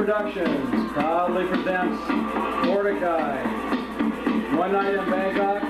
Productions proudly presents Mortachai. One night in Bangkok,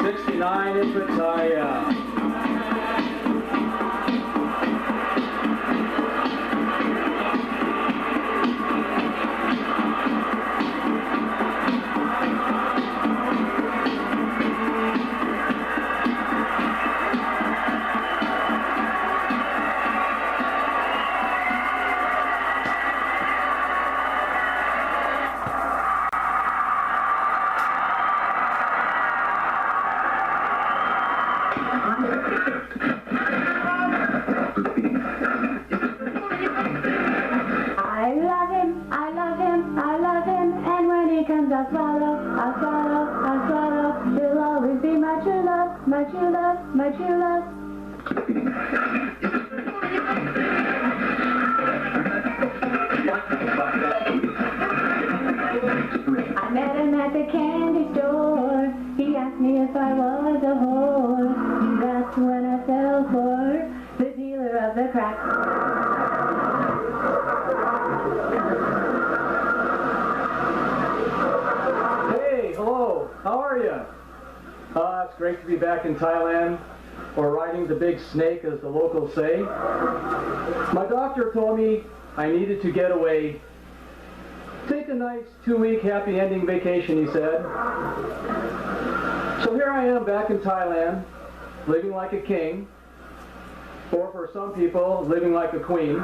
69 in Pattaya. I'll swallow, he'll always be my true love, my true love, my true love. I met him at the candy store, he asked me if I was a whore. That's when I fell for the dealer of the crack. Hello, how are you? It's great to be back in Thailand, or riding the big snake as the locals say. My doctor told me I needed to get away. Take a nice 2-week happy ending vacation, he said. So here I am back in Thailand, living like a king, or for some people, living like a queen.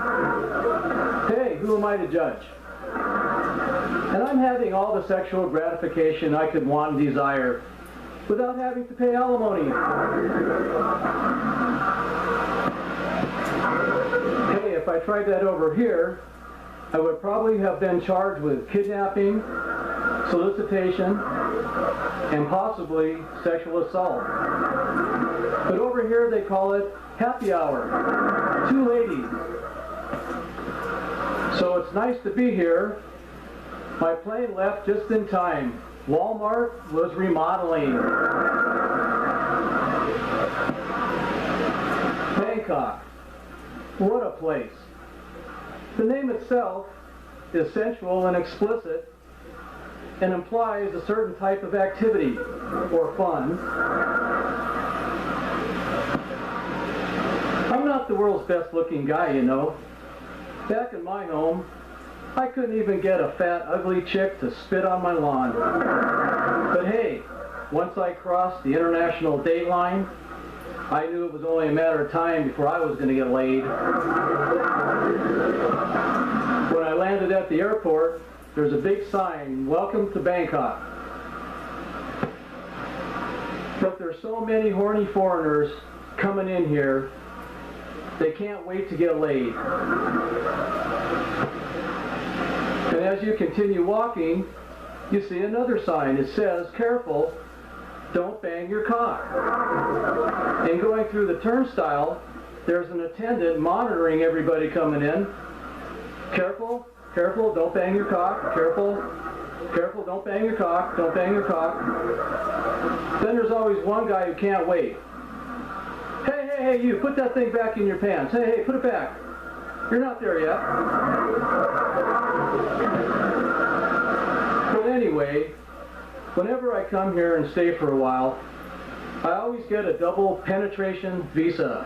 Hey, who am I to judge? And I'm having all the sexual gratification I could want and desire without having to pay alimony. Hey, if I tried that over here, I would probably have been charged with kidnapping, solicitation, and possibly sexual assault. But over here they call it happy hour. 2 ladies. So it's nice to be here. My plane left just in time. Walmart was remodeling. Bangkok. What a place. The name itself is sensual and explicit and implies a certain type of activity or fun. I'm not the world's best looking guy, you know. Back in my home, I couldn't even get a fat, ugly chick to spit on my lawn. But hey, once I crossed the international date line, I knew it was only a matter of time before I was going to get laid. When I landed at the airport, there's a big sign, "Welcome to Bangkok." But there's so many horny foreigners coming in here, they can't wait to get laid. And as you continue walking, you see another sign. It says, "Careful, don't bang your cock." And going through the turnstile, there's an attendant monitoring everybody coming in. "Careful, careful, don't bang your cock. Careful, careful, don't bang your cock. Don't bang your cock." Then there's always one guy who can't wait. "Hey, hey, hey, you, put that thing back in your pants. Hey, hey, put it back. You're not there yet." But anyway, whenever I come here and stay for a while, I always get a double penetration visa.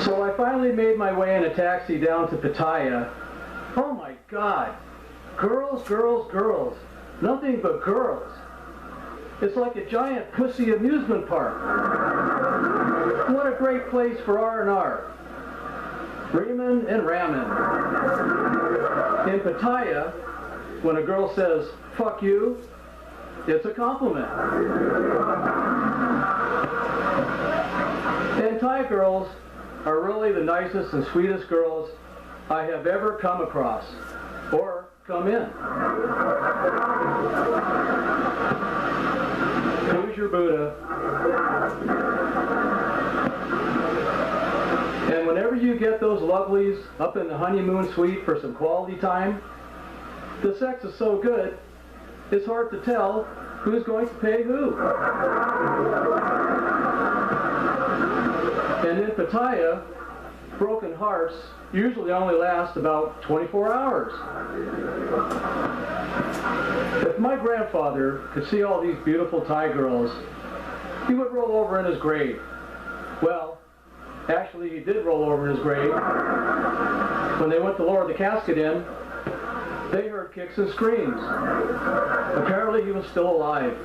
So I finally made my way in a taxi down to Pattaya. Oh my God, girls, girls, girls, nothing but girls. It's like a giant pussy amusement park. What a great place for R&R. Reamin' and ramen. In Pattaya, when a girl says, "fuck you," it's a compliment. And Thai girls are really the nicest and sweetest girls I have ever come across, or come in. Who's your Buddha? And whenever you get those lovelies up in the honeymoon suite for some quality time, the sex is so good, it's hard to tell who's going to pay who. And in Pattaya, broken hearts usually only last about 24 hours. If my grandfather could see all these beautiful Thai girls, he would roll over in his grave. Well, actually he did roll over in his grave. When they went to lower the casket in, they heard kicks and screams. Apparently he was still alive.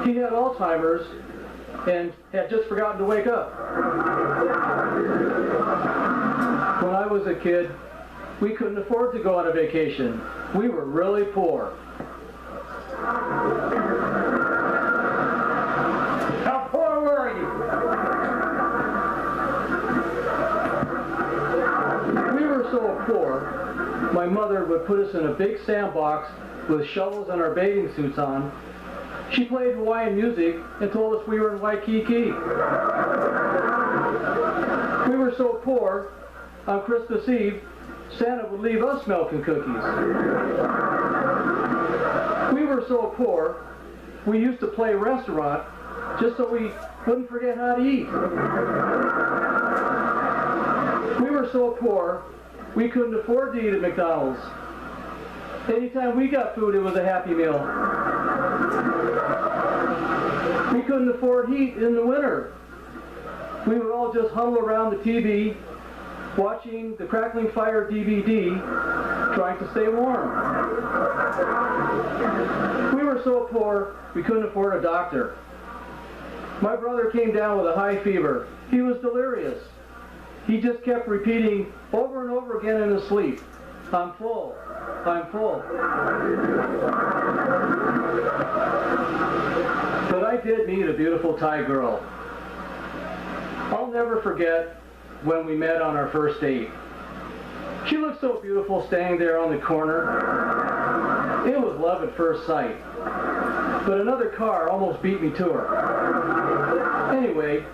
He had Alzheimer's and had just forgotten to wake up. When I was a kid, we couldn't afford to go on a vacation. We were really poor. How poor were you? We were so poor, my mother would put us in a big sandbox with shovels and our bathing suits on. She played Hawaiian music and told us we were in Waikiki. We were so poor, on Christmas Eve, Santa would leave us milk and cookies. We were so poor, we used to play restaurant just so we wouldn't forget how to eat. We were so poor, we couldn't afford to eat at McDonald's. Anytime we got food, it was a Happy Meal. We couldn't afford heat in the winter. We would all just huddle around the TV, watching the Crackling Fire DVD, trying to stay warm. We were so poor, we couldn't afford a doctor. My brother came down with a high fever. He was delirious. He just kept repeating over and over again in his sleep, "I'm full, I'm full." But I did meet a beautiful Thai girl. I'll never forget when we met on our first date. She looked so beautiful standing there on the corner. It was love at first sight. But another car almost beat me to her. Anyway,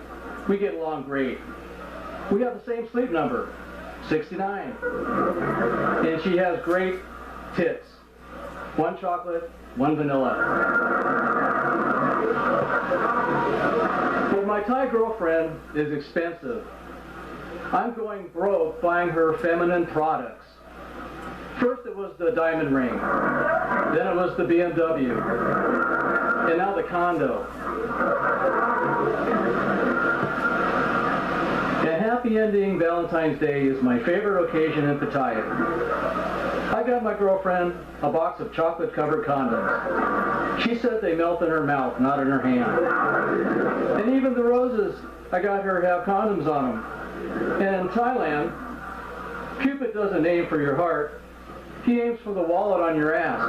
we get along great. We have the same sleep number, 69. And she has great tits. One chocolate, one vanilla. But my Thai girlfriend is expensive. I'm going broke buying her feminine products. First it was the diamond ring, then it was the BMW, and now the condo. A happy ending Valentine's Day is my favorite occasion in Pattaya. I got my girlfriend a box of chocolate-covered condoms. She said they melt in her mouth, not in her hand. And even the roses, I got her to have condoms on them. And in Thailand, Cupid doesn't aim for your heart. He aims for the wallet on your ass.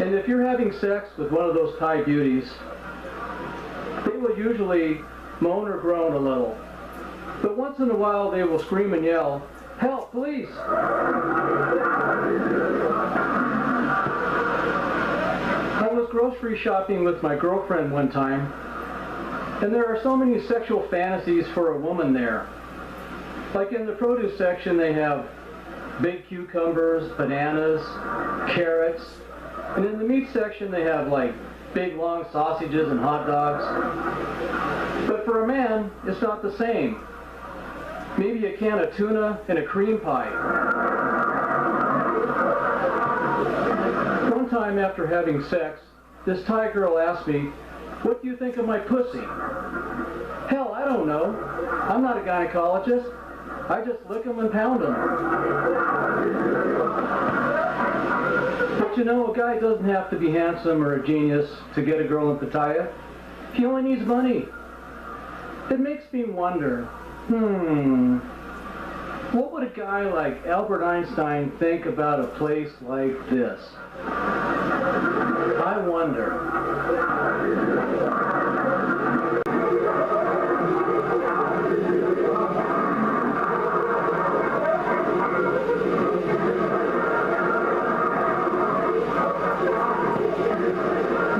And if you're having sex with one of those Thai beauties, they will usually moan or groan a little. But once in a while they will scream and yell, "Help, police!" I was grocery shopping with my girlfriend one time, and there are so many sexual fantasies for a woman there. Like in the produce section they have big cucumbers, bananas, carrots, and in the meat section they have like big long sausages and hot dogs. But for a man, it's not the same. Maybe a can of tuna and a cream pie. One time after having sex, this Thai girl asked me, "What do you think of my pussy?" Hell, I don't know. I'm not a gynecologist. I just lick them and pound them. But you know, a guy doesn't have to be handsome or a genius to get a girl in Pattaya. He only needs money. It makes me wonder, what would a guy like Albert Einstein think about a place like this? I wonder.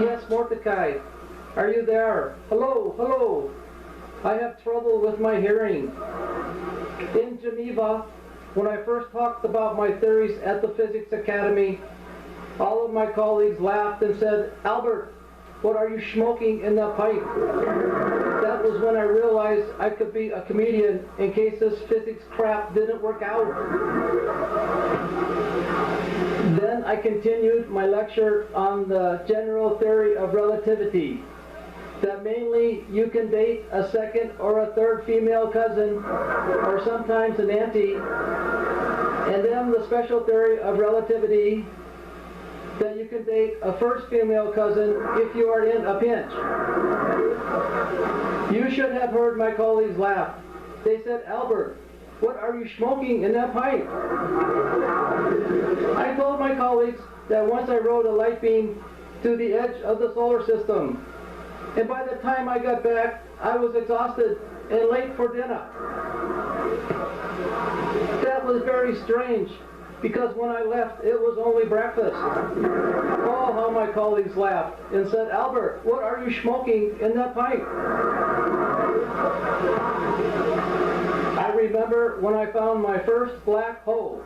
Yes, Mortachai, are you there? Hello, hello. I have trouble with my hearing. In Geneva, when I first talked about my theories at the Physics Academy, all of my colleagues laughed and said, "Albert, what are you smoking in that pipe?" That was when I realized I could be a comedian in case this physics crap didn't work out. Then I continued my lecture on the general theory of relativity, that mainly you can date a second or a third female cousin, or sometimes an auntie, and then the special theory of relativity, that you can date a first female cousin if you are in a pinch. You should have heard my colleagues laugh. They said, "Albert, what are you smoking in that pipe?" I told my colleagues that once I rode a light beam to the edge of the solar system, and by the time I got back, I was exhausted and late for dinner. That was very strange, because when I left, it was only breakfast. Oh, how my colleagues laughed and said, "Albert, what are you smoking in that pipe?" I remember when I found my first black hole.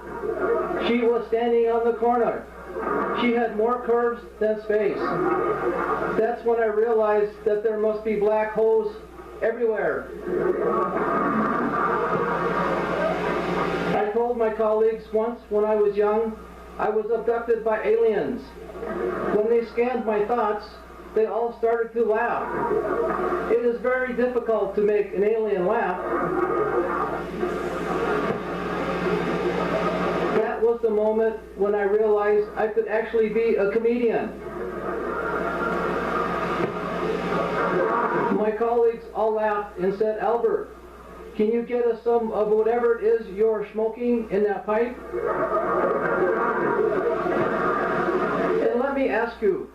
She was standing on the corner. She had more curves than space. That's when I realized that there must be black holes everywhere. I told my colleagues once when I was young, I was abducted by aliens. When they scanned my thoughts, they all started to laugh. It is very difficult to make an alien laugh. That was the moment when I realized I could actually be a comedian. My colleagues all laughed and said, "Albert, can you get us some of whatever it is you're smoking in that pipe?" And let me ask you,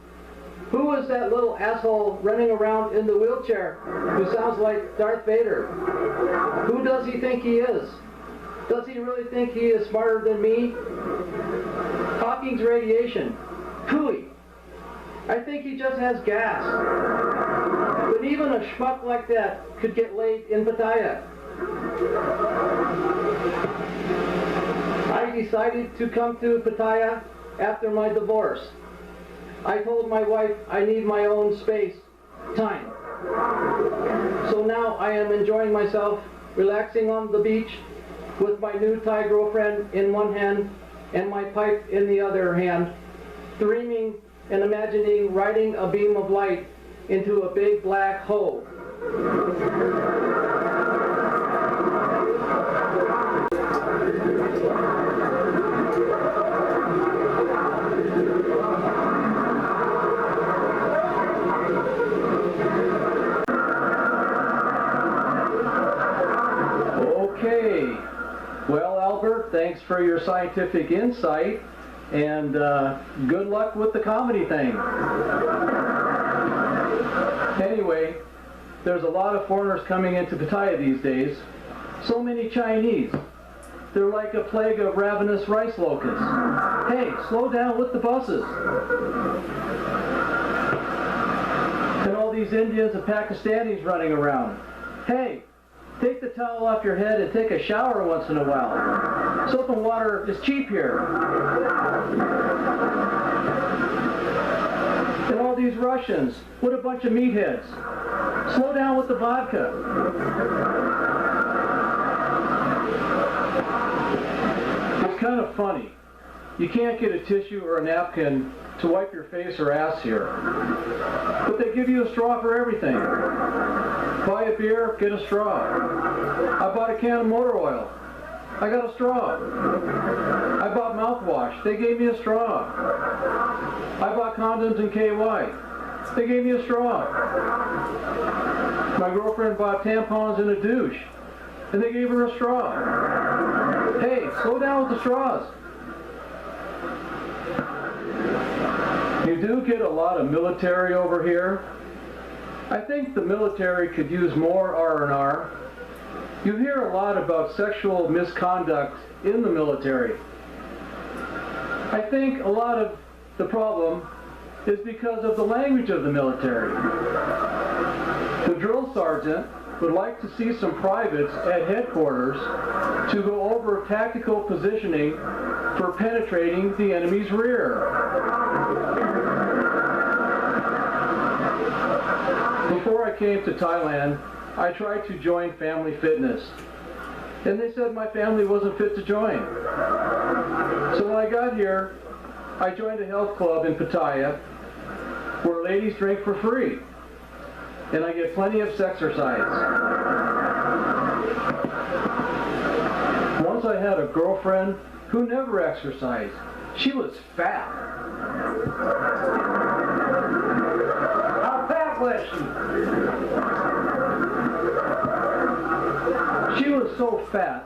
who is that little asshole running around in the wheelchair who sounds like Darth Vader? Who does he think he is? Does he really think he is smarter than me? Hawking's radiation. Hooey. I think he just has gas. But even a schmuck like that could get laid in Pattaya. I decided to come to Pattaya after my divorce. I told my wife I need my own space, time. So now I am enjoying myself, relaxing on the beach with my new Thai girlfriend in one hand and my pipe in the other hand, dreaming and imagining riding a beam of light into a big black hole. Okay. Well, Albert, thanks for your scientific insight, and good luck with the comedy thing. Anyway, there's a lot of foreigners coming into Pattaya these days. So many Chinese. They're like a plague of ravenous rice locusts. Hey, slow down with the buses. And all these Indians and Pakistanis running around. Hey, take the towel off your head and take a shower once in a while. Soap and water is cheap here. And all these Russians, what a bunch of meatheads. Slow down with the vodka. It's kind of funny. You can't get a tissue or a napkin to wipe your face or ass here. But they give you a straw for everything. Buy a beer, get a straw. I bought a can of motor oil. I got a straw. I bought mouthwash. They gave me a straw. I bought condoms and KY. They gave me a straw. My girlfriend bought tampons and a douche. And they gave her a straw. Hey, slow down with the straws. You do get a lot of military over here. I think the military could use more R&R. You hear a lot about sexual misconduct in the military. I think a lot of the problem is because of the language of the military. The drill sergeant would like to see some privates at headquarters to go over tactical positioning for penetrating the enemy's rear. Before I came to Thailand, I tried to join Family Fitness, and they said my family wasn't fit to join. So when I got here, I joined a health club in Pattaya where ladies drink for free, and I get plenty of sexercise. Once I had a girlfriend who never exercised. She was fat. How fat was she? She was so fat,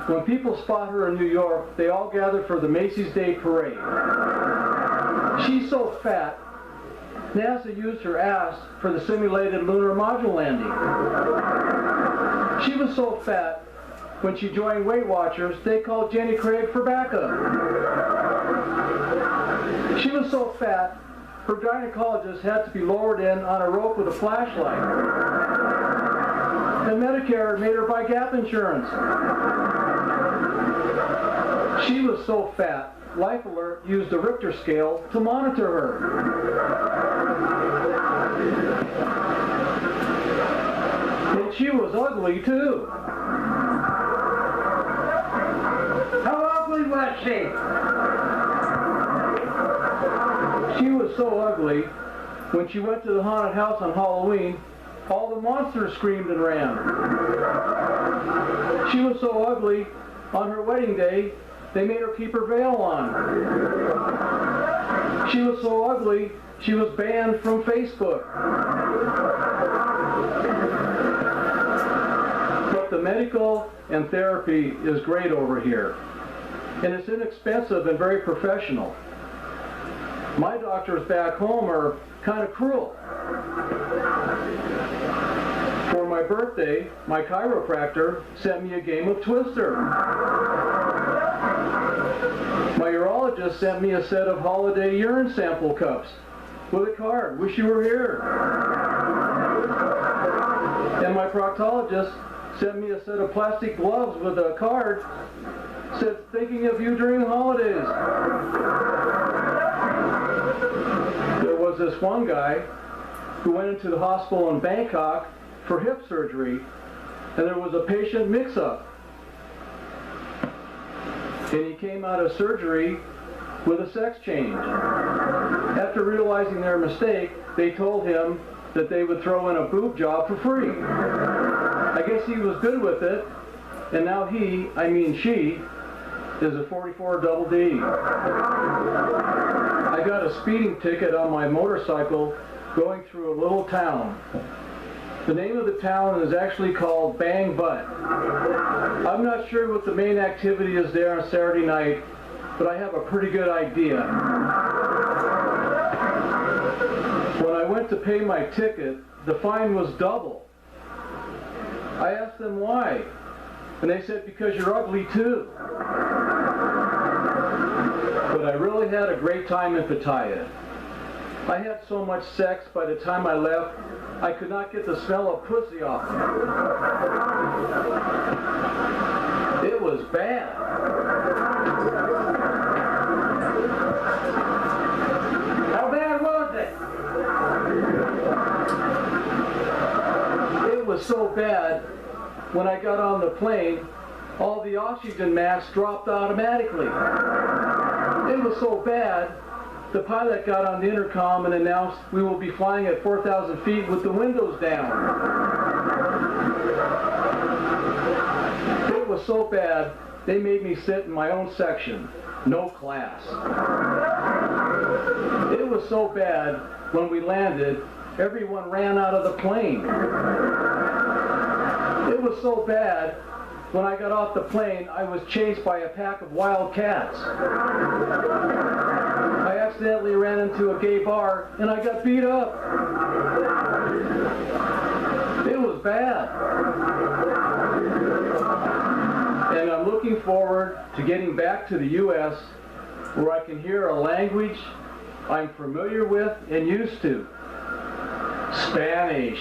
when people spot her in New York, they all gather for the Macy's Day Parade. She's so fat, NASA used her ass for the simulated lunar module landing. She was so fat, when she joined Weight Watchers, they called Jenny Craig for backup. She was so fat, her gynecologist had to be lowered in on a rope with a flashlight. And Medicare made her buy Gap insurance. She was so fat, Life Alert used a Richter scale to monitor her. And she was ugly too. How ugly was she? She was so ugly, when she went to the haunted house on Halloween, all the monsters screamed and ran. She was so ugly, on her wedding day, they made her keep her veil on. She was so ugly, she was banned from Facebook. But the medical and therapy is great over here. And it's inexpensive and very professional. My doctors back home are kind of cruel. For my birthday, my chiropractor sent me a game of Twister. My urologist sent me a set of holiday urine sample cups with a card, wish you were here. And my proctologist sent me a set of plastic gloves with a card, said, thinking of you during the holidays. There was this one guy who went into the hospital in Bangkok for hip surgery, and there was a patient mix-up. And he came out of surgery with a sex change. After realizing their mistake, they told him that they would throw in a boob job for free. I guess he was good with it, and now he, I mean she, is a 44 double D. I got a speeding ticket on my motorcycle going through a little town. The name of the town is actually called Bang Butt. I'm not sure what the main activity is there on Saturday night, but I have a pretty good idea. When I went to pay my ticket, the fine was double. I asked them why, and they said, because you're ugly too. But I really had a great time in Pattaya. I had so much sex by the time I left, I could not get the smell of pussy off me. It was bad. How bad was it? It was so bad, when I got on the plane, all the oxygen masks dropped automatically. It was so bad, the pilot got on the intercom and announced we will be flying at 4,000 feet with the windows down. It was so bad, they made me sit in my own section. No class. It was so bad, when we landed, everyone ran out of the plane. It was so bad, when I got off the plane, I was chased by a pack of wild cats. I accidentally ran into a gay bar and I got beat up. It was bad. And I'm looking forward to getting back to the U.S. where I can hear a language I'm familiar with and used to. Spanish.